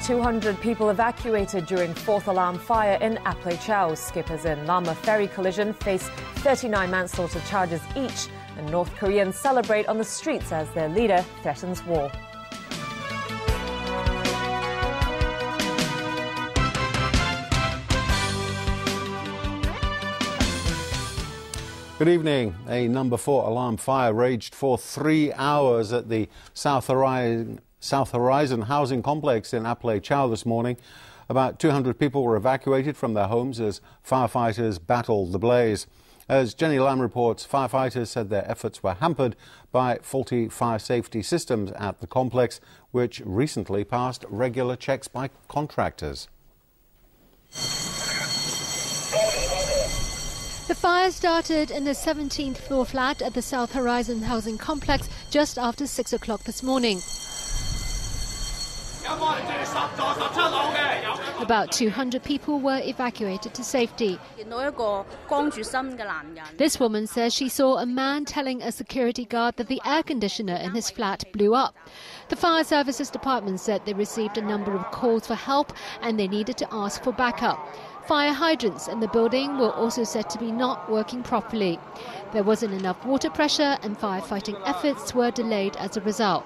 200 people evacuated during fourth alarm fire in Apley Chau. Skippers in Lama ferry collision face 39 manslaughter charges each, and North Koreans celebrate on the streets as their leader threatens war. Good evening. A number 4 alarm fire raged for 3 hours at the South Horizon housing complex in Apley Chau this morning. About 200 people were evacuated from their homes as firefighters battled the blaze. As Jenny Lam reports, firefighters said their efforts were hampered by faulty fire safety systems at the complex, which recently passed regular checks by contractors. The fire started in the 17th floor flat at the South Horizon housing complex just after 6 o'clock this morning. About 200 people were evacuated to safety. This woman says she saw a man telling a security guard that the air conditioner in his flat blew up. The fire services department said they received a number of calls for help and they needed to ask for backup. Fire hydrants in the building were also said to be not working properly. There wasn't enough water pressure and firefighting efforts were delayed as a result.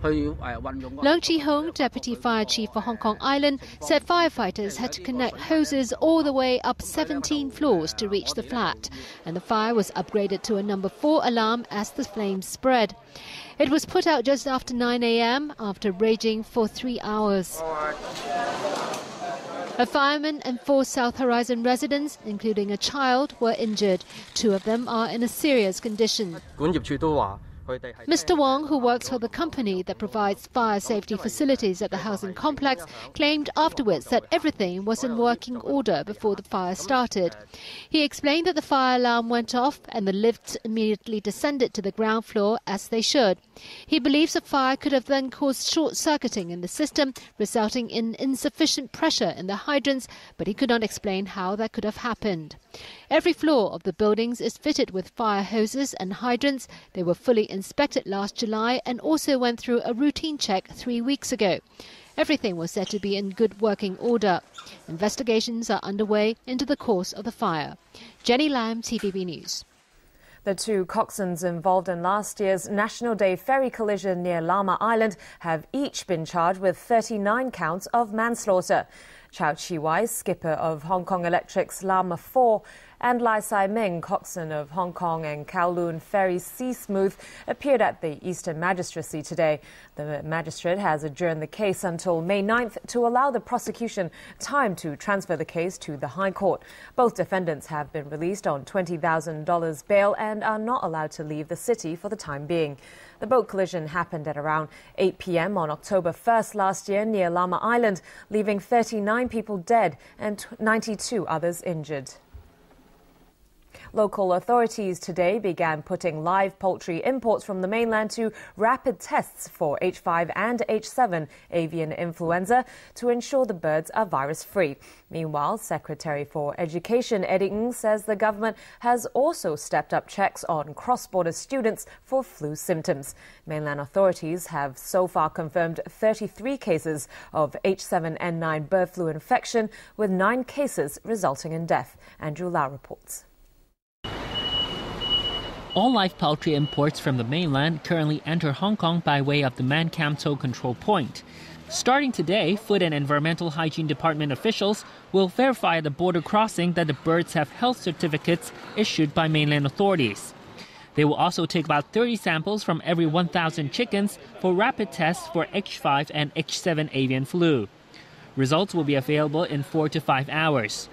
Leung Chi-hung, Deputy Fire Chief for Hong Kong Island, said firefighters had to connect hoses all the way up 17 floors to reach the flat, and the fire was upgraded to a number 4 alarm as the flames spread. It was put out just after 9 a.m. after raging for 3 hours. A fireman and 4 South Horizon residents, including a child, were injured. 2 of them are in a serious condition. Mr. Wong, who works for the company that provides fire safety facilities at the housing complex, claimed afterwards that everything was in working order before the fire started. He explained that the fire alarm went off and the lifts immediately descended to the ground floor as they should. He believes the fire could have then caused short-circuiting in the system, resulting in insufficient pressure in the hydrants, but he could not explain how that could have happened. Every floor of the buildings is fitted with fire hoses and hydrants. They were fully inspected last July and also went through a routine check 3 weeks ago. Everything was said to be in good working order. Investigations are underway into the cause of the fire. Jenny Lam, TVB News. The 2 coxswains involved in last year's National Day ferry collision near Lamma Island have each been charged with 39 counts of manslaughter. Chow Chi-wai, skipper of Hong Kong Electric's Lamma 4, and Lai Sai-ming, coxswain of Hong Kong and Kowloon Ferry Sea Smooth, appeared at the Eastern Magistracy today. The magistrate has adjourned the case until May 9th to allow the prosecution time to transfer the case to the High Court. Both defendants have been released on $20,000 bail and are not allowed to leave the city for the time being. The boat collision happened at around 8 p.m. on October 1st last year near Lamma Island, leaving 39 people dead and 92 others injured. Local authorities today began putting live poultry imports from the mainland to rapid tests for H5 and H7 avian influenza to ensure the birds are virus-free. Meanwhile, Secretary for Education Eddie Ng says the government has also stepped up checks on cross-border students for flu symptoms. Mainland authorities have so far confirmed 33 cases of H7N9 bird flu infection, with 9 cases resulting in death. Andrew Lau reports. All live poultry imports from the mainland currently enter Hong Kong by way of the Man Kam Tow control point. Starting today, Food and Environmental Hygiene Department officials will verify at the border crossing that the birds have health certificates issued by mainland authorities. They will also take about 30 samples from every 1,000 chickens for rapid tests for H5 and H7 avian flu. Results will be available in 4 to 5 hours.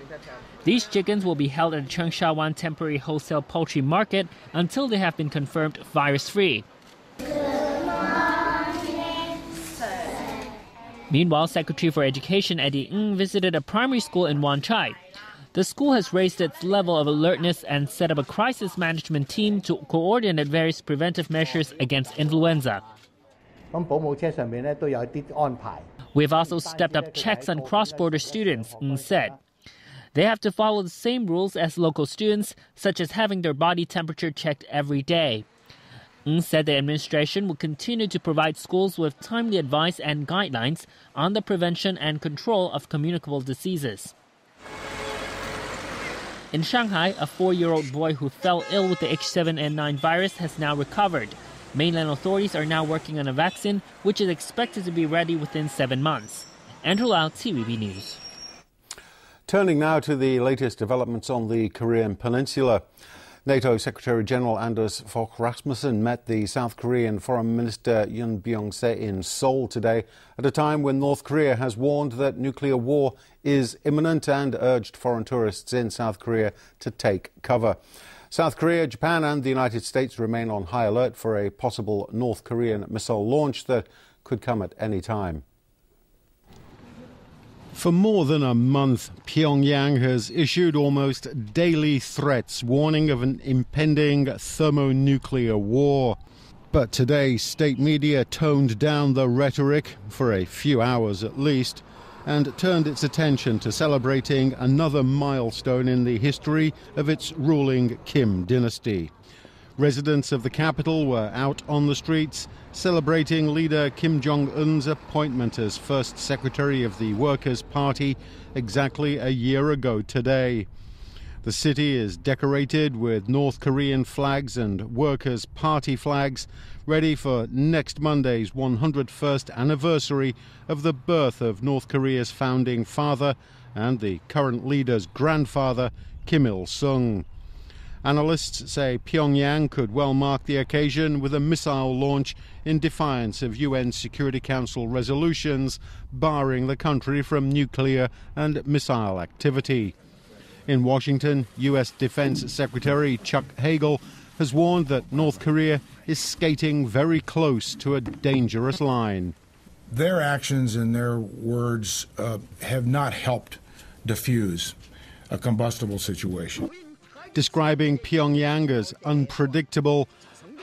These chickens will be held at the Cheung Sha Wan Temporary Wholesale Poultry Market until they have been confirmed virus-free. Meanwhile, Secretary for Education Eddie Ng visited a primary school in Wan Chai. The school has raised its level of alertness and set up a crisis management team to coordinate various preventive measures against influenza. We've also stepped up checks on cross-border students, Ng said. They have to follow the same rules as local students, such as having their body temperature checked every day. Ng said the administration will continue to provide schools with timely advice and guidelines on the prevention and control of communicable diseases. In Shanghai, a 4-year-old boy who fell ill with the H7N9 virus has now recovered. Mainland authorities are now working on a vaccine, which is expected to be ready within 7 months. Andrew Lau, TVB News. Turning now to the latest developments on the Korean peninsula. NATO Secretary-General Anders Fogh Rasmussen met the South Korean Foreign Minister Yoon Byung-se in Seoul today at a time when North Korea has warned that nuclear war is imminent and urged foreign tourists in South Korea to take cover. South Korea, Japan and the United States remain on high alert for a possible North Korean missile launch that could come at any time. For more than a month, Pyongyang has issued almost daily threats warning of an impending thermonuclear war. But today, state media toned down the rhetoric, for a few hours at least, and turned its attention to celebrating another milestone in the history of its ruling Kim dynasty. Residents of the capital were out on the streets celebrating leader Kim Jong-un's appointment as first secretary of the Workers' Party exactly a year ago today. The city is decorated with North Korean flags and Workers' Party flags, ready for next Monday's 101st anniversary of the birth of North Korea's founding father and the current leader's grandfather, Kim Il-sung. Analysts say Pyongyang could well mark the occasion with a missile launch in defiance of UN Security Council resolutions barring the country from nuclear and missile activity. In Washington, U.S. Defense Secretary Chuck Hagel has warned that North Korea is skating very close to a dangerous line. Their actions and their words have not helped diffuse a combustible situation. Describing Pyongyang as unpredictable,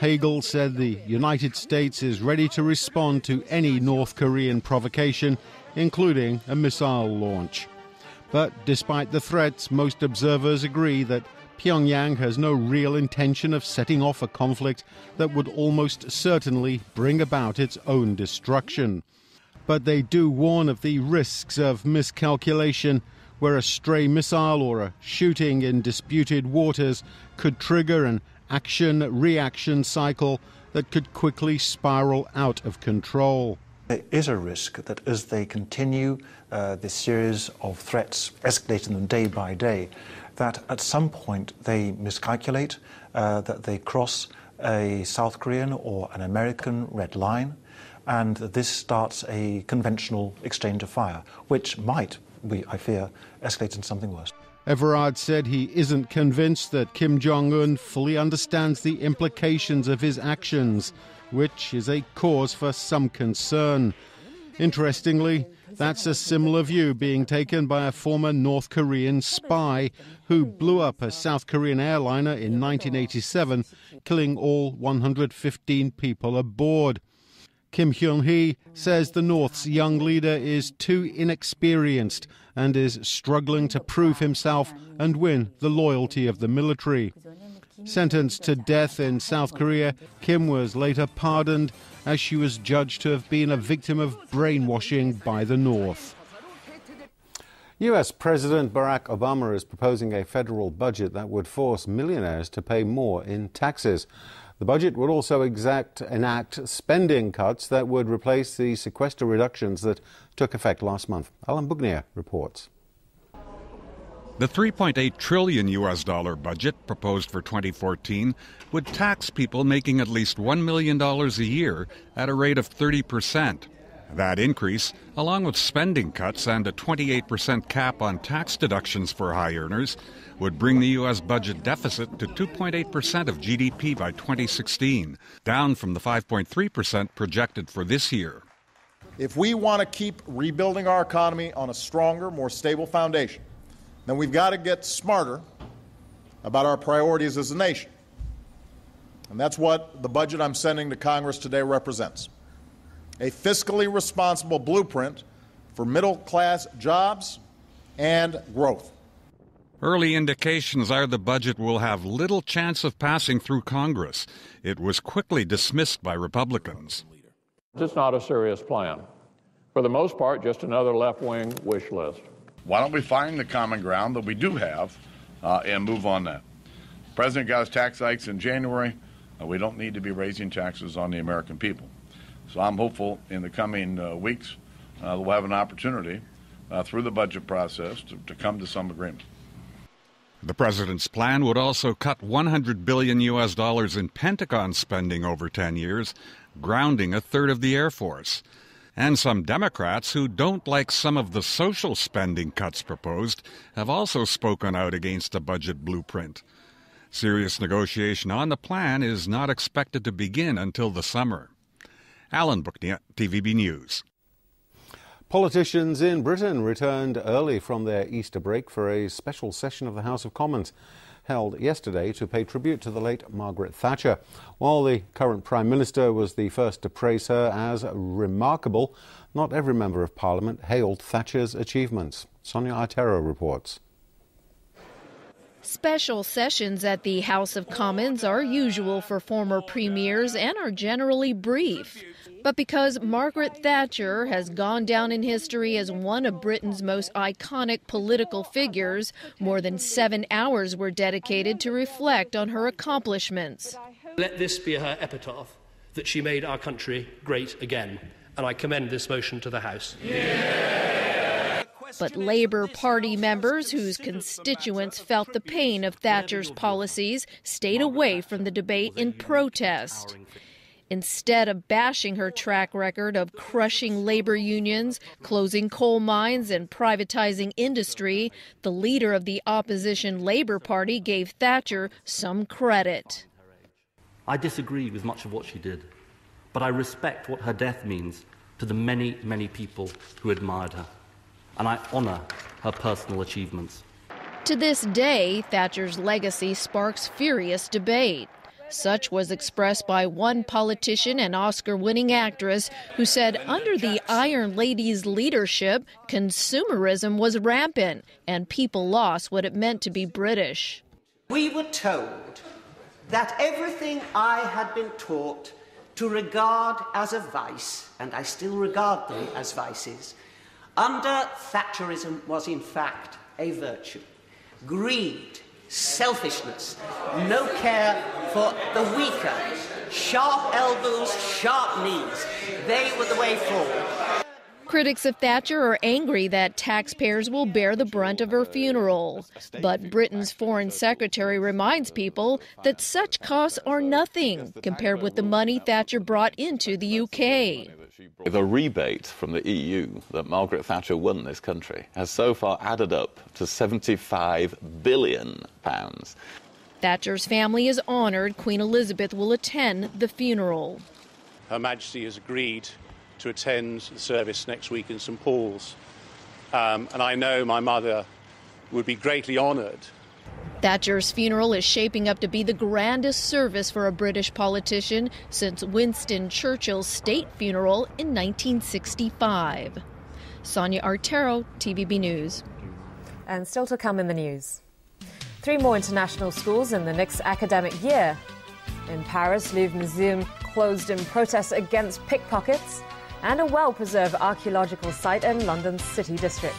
Hagel said the United States is ready to respond to any North Korean provocation, including a missile launch. But despite the threats, most observers agree that Pyongyang has no real intention of setting off a conflict that would almost certainly bring about its own destruction. But they do warn of the risks of miscalculation, where a stray missile or a shooting in disputed waters could trigger an action-reaction cycle that could quickly spiral out of control. There is a risk that as they continue this series of threats, escalating them day by day, that at some point they miscalculate, that they cross a South Korean or an American red line, and that this starts a conventional exchange of fire, which might, I fear, escalate into something worse. Everard said he isn't convinced that Kim Jong-un fully understands the implications of his actions, which is a cause for some concern. Interestingly, that's a similar view being taken by a former North Korean spy who blew up a South Korean airliner in 1987, killing all 115 people aboard. Kim Hyun-hee says the North's young leader is too inexperienced and is struggling to prove himself and win the loyalty of the military. Sentenced to death in South Korea, Kim was later pardoned as she was judged to have been a victim of brainwashing by the North. U.S. President Barack Obama is proposing a federal budget that would force millionaires to pay more in taxes. The budget would also enact spending cuts that would replace the sequester reductions that took effect last month. Alan Bugnier reports. The $3.8 trillion US budget proposed for 2014 would tax people making at least $1 million a year at a rate of 30%. That increase, along with spending cuts and a 28% cap on tax deductions for high earners, would bring the U.S. budget deficit to 2.8% of GDP by 2016, down from the 5.3% projected for this year. If we want to keep rebuilding our economy on a stronger, more stable foundation, then we've got to get smarter about our priorities as a nation. And that's what the budget I'm sending to Congress today represents. A fiscally responsible blueprint for middle-class jobs and growth. Early indications are the budget will have little chance of passing through Congress. It was quickly dismissed by Republicans. It's not a serious plan. For the most part, just another left-wing wish list. Why don't we find the common ground that we do have and move on that? The President got his tax hikes in January. We don't need to be raising taxes on the American people. So I'm hopeful in the coming weeks that we'll have an opportunity through the budget process to come to some agreement. The president's plan would also cut $100 billion in Pentagon spending over 10 years, grounding a third of the Air Force. And some Democrats who don't like some of the social spending cuts proposed have also spoken out against a budget blueprint. Serious negotiation on the plan is not expected to begin until the summer. Alan Bookniat, TVB News. Politicians in Britain returned early from their Easter break for a special session of the House of Commons held yesterday to pay tribute to the late Margaret Thatcher. While the current Prime Minister was the first to praise her as remarkable, not every member of Parliament hailed Thatcher's achievements. Sonia Artero reports. Special sessions at the House of Commons are usual for former premiers and are generally brief. But because Margaret Thatcher has gone down in history as one of Britain's most iconic political figures, more than 7 hours were dedicated to reflect on her accomplishments. Let this be her epitaph, that she made our country great again. And I commend this motion to the House. Yeah. But Labour Party members whose constituents felt the pain of Thatcher's policies stayed away from the debate in protest. Instead of bashing her track record of crushing labor unions, closing coal mines and privatizing industry, the leader of the opposition Labour Party gave Thatcher some credit. I disagree with much of what she did, but I respect what her death means to the many, many people who admired her, and I honour her personal achievements. To this day, Thatcher's legacy sparks furious debate. Such was expressed by one politician and Oscar-winning actress who said under the Iron Lady's leadership, consumerism was rampant and people lost what it meant to be British. We were told that everything I had been taught to regard as a vice, and I still regard them as vices, under Thatcherism was in fact a virtue. Greed, selfishness, no care for the weaker, sharp elbows, sharp knees. They were the way forward. Critics of Thatcher are angry that taxpayers will bear the brunt of her funeral. But Britain's Foreign Secretary reminds people that such costs are nothing compared with the money Thatcher brought into the UK. The rebate from the EU that Margaret Thatcher won this country has so far added up to £75 billion. Thatcher's family is honoured Queen Elizabeth will attend the funeral. Her Majesty has agreed to attend the service next week in St Paul's, and I know my mother would be greatly honoured. Thatcher's funeral is shaping up to be the grandest service for a British politician since Winston Churchill's state funeral in 1965. Sonia Artero, TVB News. And still to come in the news. 3 more international schools in the next academic year. In Paris, Louvre Museum closed in protest against pickpockets, and a well-preserved archaeological site in London's City District.